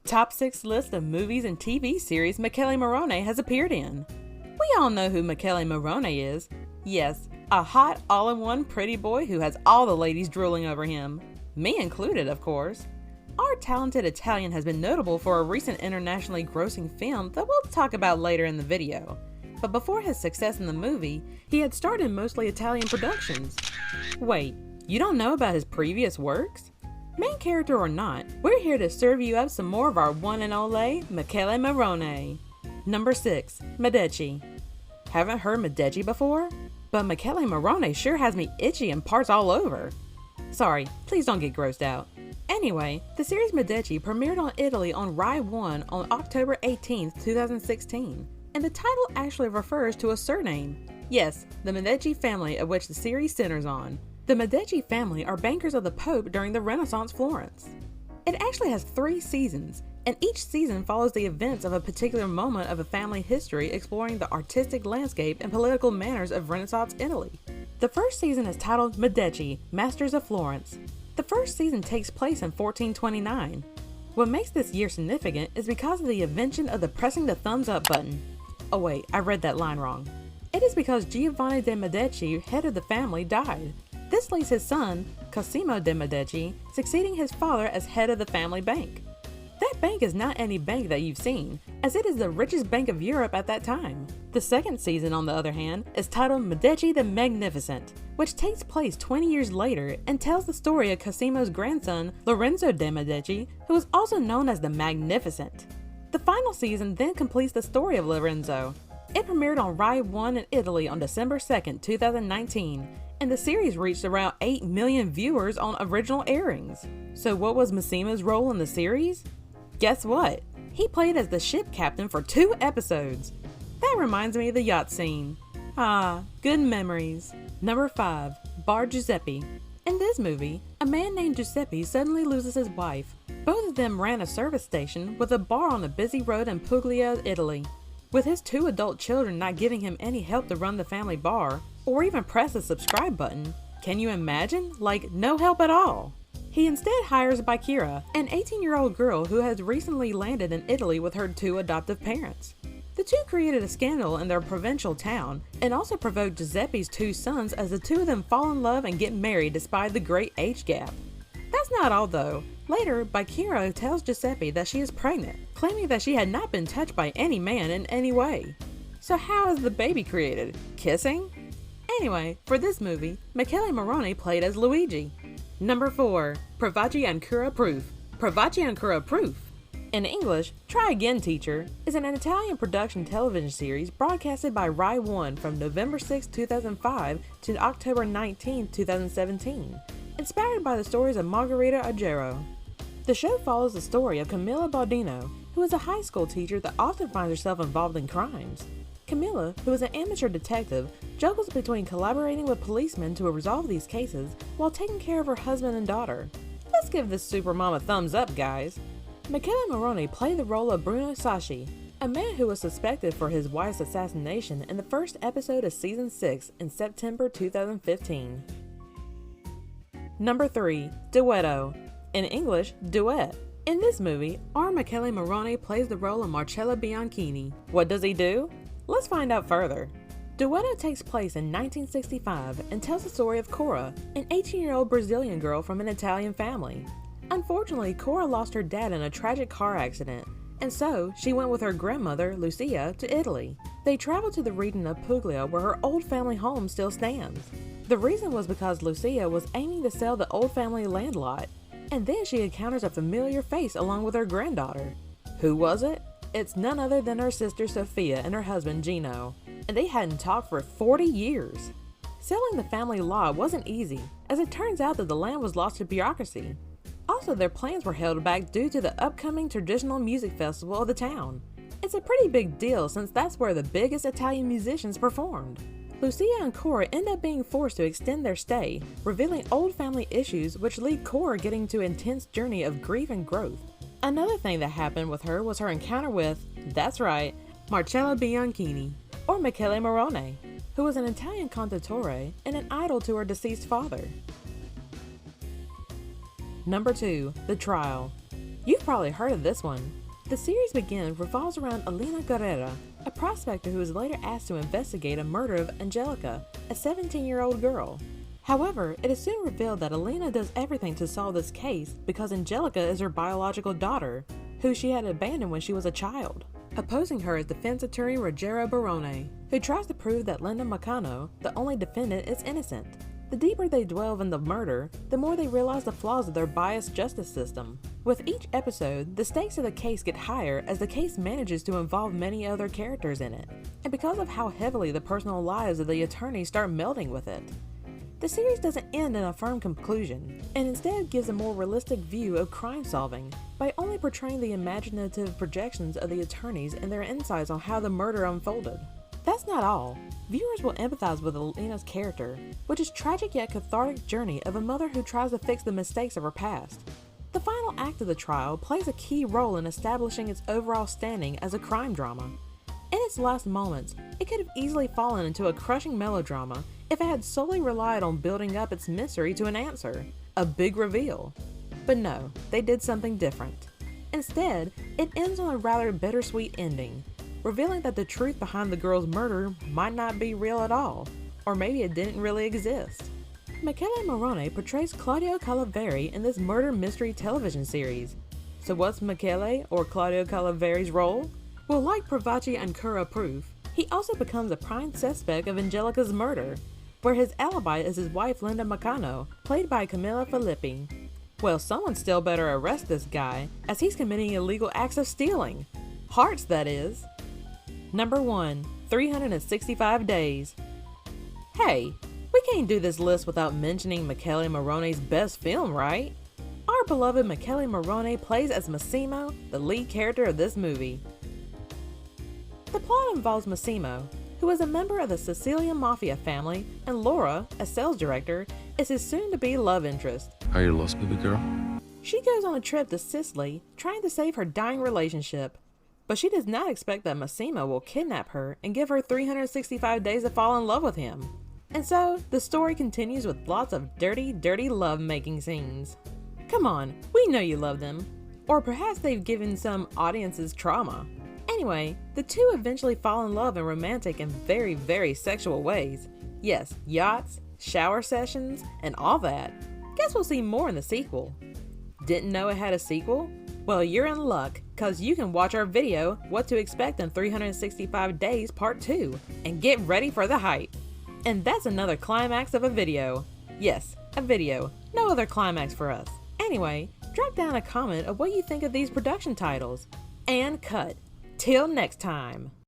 Top 6 list of movies and TV series Michele Morrone has appeared in. We all know who Michele Morrone is. Yes, a hot, all-in-one pretty boy who has all the ladies drooling over him. Me included, of course. Our talented Italian has been notable for a recent internationally grossing film that we'll talk about later in the video. But before his success in the movie, he had starred in mostly Italian productions. Wait, you don't know about his previous works? Main character or not, we're here to serve you up some more of our one and only Michele Morrone. Number 6. Medici. Haven't heard Medici before? But Michele Morrone sure has me itchy and parts all over. Sorry, please don't get grossed out. Anyway, the series Medici premiered on Italy on Rai 1 on October 18, 2016, and the title actually refers to a surname. Yes, the Medici family of which the series centers on. The Medici family are bankers of the Pope during the Renaissance Florence. It actually has 3 seasons, and each season follows the events of a particular moment of a family history exploring the artistic landscape and political manners of Renaissance Italy. The first season is titled Medici, Masters of Florence. The first season takes place in 1429. What makes this year significant is because of the invention of the pressing the thumbs up button. Oh wait, I read that line wrong. It is because Giovanni de' Medici, head of the family, died. This leaves his son, Cosimo de' Medici, succeeding his father as head of the family bank. That bank is not any bank that you've seen, as it is the richest bank of Europe at that time. The second season, on the other hand, is titled Medici the Magnificent, which takes place 20 years later and tells the story of Cosimo's grandson, Lorenzo de' Medici, who is also known as the Magnificent. The final season then completes the story of Lorenzo. It premiered on Rai 1 in Italy on December 2, 2019, and the series reached around 8 million viewers on original airings. So what was Massimo's role in the series? Guess what? He played as the ship captain for 2 episodes. That reminds me of the yacht scene. Ah, good memories. Number 5. Bar Giuseppe. In this movie, a man named Giuseppe suddenly loses his wife. Both of them ran a service station with a bar on a busy road in Puglia, Italy. With his 2 adult children not giving him any help to run the family bar, or even press the subscribe button, can you imagine? Like, no help at all. He instead hires Bakira, an 18-year-old girl who has recently landed in Italy with her 2 adoptive parents. The 2 created a scandal in their provincial town, and also provoked Giuseppe's 2 sons as the 2 of them fall in love and get married despite the great age gap. That's not all though. Later, Bakira tells Giuseppe that she is pregnant, claiming that she had not been touched by any man in any way. So how is the baby created? Kissing? Anyway, for this movie, Michele Morrone played as Luigi. Number 4. Provaci Ancora Proof. Provaci Ancora Proof. In English, Try Again Teacher is an Italian production television series broadcasted by Rai 1 from November 6, 2005 to October 19, 2017, inspired by the stories of Margherita Argero. The show follows the story of Camilla Baldino, who is a high school teacher that often finds herself involved in crimes. Camilla, who is an amateur detective, juggles between collaborating with policemen to resolve these cases while taking care of her husband and daughter. Let's give this supermom a thumbs up, guys. Michele Morrone played the role of Bruno Sacchi, a man who was suspected for his wife's assassination in the first episode of Season 6 in September 2015. Number 3. Duetto. In English, Duet. In this movie, our Michele Morrone plays the role of Marcello Bianchini. What does he do? Let's find out further. Duetto takes place in 1965 and tells the story of Cora, an 18-year-old Brazilian girl from an Italian family. Unfortunately, Cora lost her dad in a tragic car accident, and so she went with her grandmother, Lucia, to Italy. They traveled to the region of Puglia where her old family home still stands. The reason was because Lucia was aiming to sell the old family land lot, and then she encounters a familiar face along with her granddaughter. Who was it? It's none other than her sister Sophia and her husband Gino, and they hadn't talked for 40 years. Selling the family lot wasn't easy, as it turns out that the land was lost to bureaucracy. Also, their plans were held back due to the upcoming traditional music festival of the town. It's a pretty big deal since that's where the biggest Italian musicians performed. Lucia and Cora end up being forced to extend their stay, revealing old family issues which lead Cora getting to an intense journey of grief and growth. Another thing that happened with her was her encounter with, that's right, Marcello Bianchini, or Michele Morrone, who was an Italian cantautore and an idol to her deceased father. Number 2. The Trial. You've probably heard of this one. The series revolves around Elena Guerrera, a prospector who is later asked to investigate a murder of Angelica, a 17-year-old girl. However, it is soon revealed that Elena does everything to solve this case because Angelica is her biological daughter, who she had abandoned when she was a child. Opposing her is defense attorney Rogero Barone, who tries to prove that Linda Macano, the only defendant, is innocent. The deeper they delve in the murder, the more they realize the flaws of their biased justice system. With each episode, the stakes of the case get higher as the case manages to involve many other characters in it, and because of how heavily the personal lives of the attorneys start melding with it. The series doesn't end in a firm conclusion, and instead gives a more realistic view of crime solving by only portraying the imaginative projections of the attorneys and their insights on how the murder unfolded. That's not all. Viewers will empathize with Elena's character, which is tragic yet cathartic journey of a mother who tries to fix the mistakes of her past. The final act of the trial plays a key role in establishing its overall standing as a crime drama. In its last moments, it could have easily fallen into a crushing melodrama if it had solely relied on building up its mystery to an answer, a big reveal. But no, they did something different. Instead, it ends on a rather bittersweet ending, revealing that the truth behind the girl's murder might not be real at all, or maybe it didn't really exist. Michele Morrone portrays Claudio Calaveri in this murder mystery television series. So what's Michele or Claudio Calaveri's role? Well, like Provaci and Cura proof, he also becomes a prime suspect of Angelica's murder, where his alibi is his wife Linda Macano, played by Camilla Filippi. Well, someone still better arrest this guy, as he's committing illegal acts of stealing. Hearts, that is. Number 1. 365 Days. Hey, we can't do this list without mentioning Michele Morrone's best film, right? Our beloved Michele Morrone plays as Massimo, the lead character of this movie. The plot involves Massimo, who is a member of the Sicilian Mafia family, and Laura, a sales director, is his soon-to-be love interest. Are you lost, baby girl? She goes on a trip to Sicily, trying to save her dying relationship, but she does not expect that Massimo will kidnap her and give her 365 days to fall in love with him. And so, the story continues with lots of dirty, dirty love-making scenes. Come on, we know you love them. Or perhaps they've given some audiences trauma. Anyway, the two eventually fall in love in romantic and very, very sexual ways. Yes, yachts, shower sessions, and all that. Guess we'll see more in the sequel. Didn't know it had a sequel? Well, you're in luck, cause you can watch our video, What to Expect in 365 Days Part 2, and get ready for the hype. And that's another climax of a video. Yes, a video. No other climax for us. Anyway, drop down a comment of what you think of these production titles. And cut. Till next time.